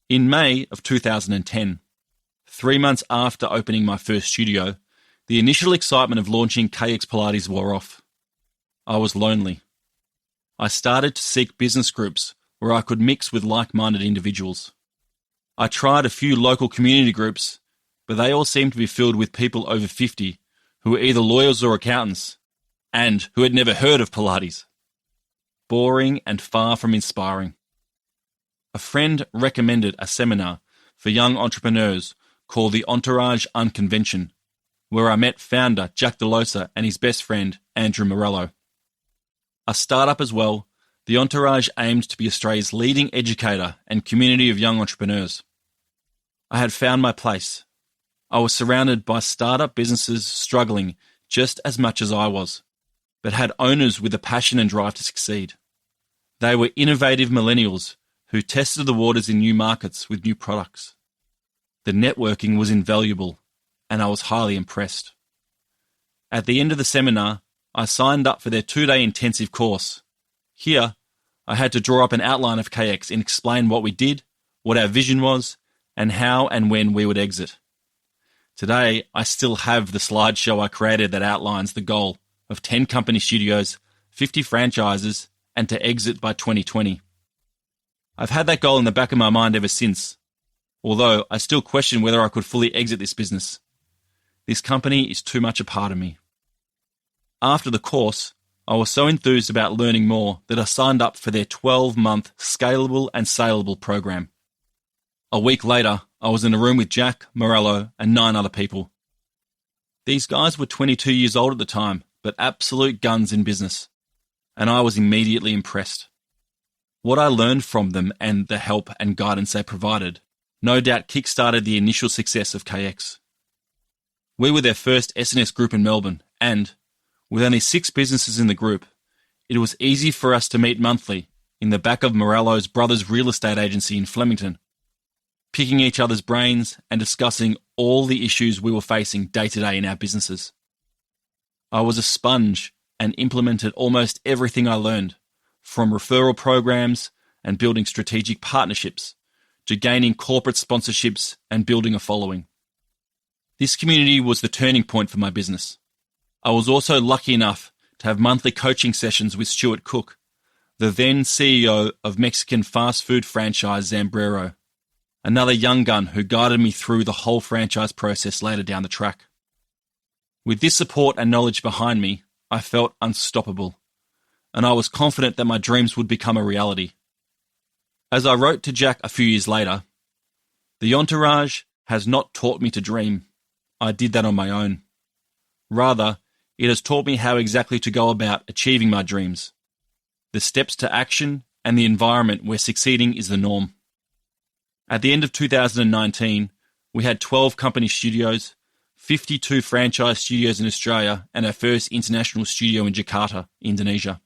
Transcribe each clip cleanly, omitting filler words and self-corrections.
In May of 2010, 3 months after opening my first studio, the initial excitement of launching KX Pilates wore off. I was lonely. I started to seek business groups where I could mix with like-minded individuals. I tried a few local community groups, but they all seemed to be filled with people over 50 who were either lawyers or accountants, and who had never heard of Pilates. Boring and far from inspiring. A friend recommended a seminar for young entrepreneurs called the Entourage Unconvention, where I met founder Jack DeLosa and his best friend Andrew Morello. A startup as well, the Entourage aimed to be Australia's leading educator and community of young entrepreneurs. I had found my place. I was surrounded by startup businesses struggling just as much as I was, but had owners with a passion and drive to succeed. They were innovative millennials who tested the waters in new markets with new products. The networking was invaluable, and I was highly impressed. At the end of the seminar, I signed up for their 2-day intensive course. Here, I had to draw up an outline of KX and explain what we did, what our vision was, and how and when we would exit. Today, I still have the slideshow I created that outlines the goal of 10 company studios, 50 franchises, and to exit by 2020. I've had that goal in the back of my mind ever since, although I still question whether I could fully exit this business. This company is too much a part of me. After the course, I was so enthused about learning more that I signed up for their 12-month scalable and saleable program. A week later, I was in a room with Jack, Morello, and 9 other people. These guys were 22 years old at the time, but absolute guns in business, and I was immediately impressed. What I learned from them and the help and guidance they provided no doubt kick-started the initial success of KX. We were their first SNS group in Melbourne, and, with only 6 businesses in the group, it was easy for us to meet monthly in the back of Morello's brother's real estate agency in Flemington, picking each other's brains and discussing all the issues we were facing day to day in our businesses. I was a sponge and implemented almost everything I learned, from referral programs and building strategic partnerships to gaining corporate sponsorships and building a following. This community was the turning point for my business. I was also lucky enough to have monthly coaching sessions with Stuart Cook, the then CEO of Mexican fast food franchise Zambrero, another young gun who guided me through the whole franchise process later down the track. With this support and knowledge behind me, I felt unstoppable, and I was confident that my dreams would become a reality. As I wrote to Jack a few years later, the entourage has not taught me to dream. I did that on my own. Rather, it has taught me how exactly to go about achieving my dreams, the steps to action, and the environment where succeeding is the norm. At the end of 2019, we had 12 company studios, 52 franchise studios in Australia, and our first international studio in Jakarta, Indonesia.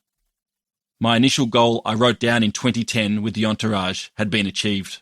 My initial goal I wrote down in 2010 with the entourage had been achieved.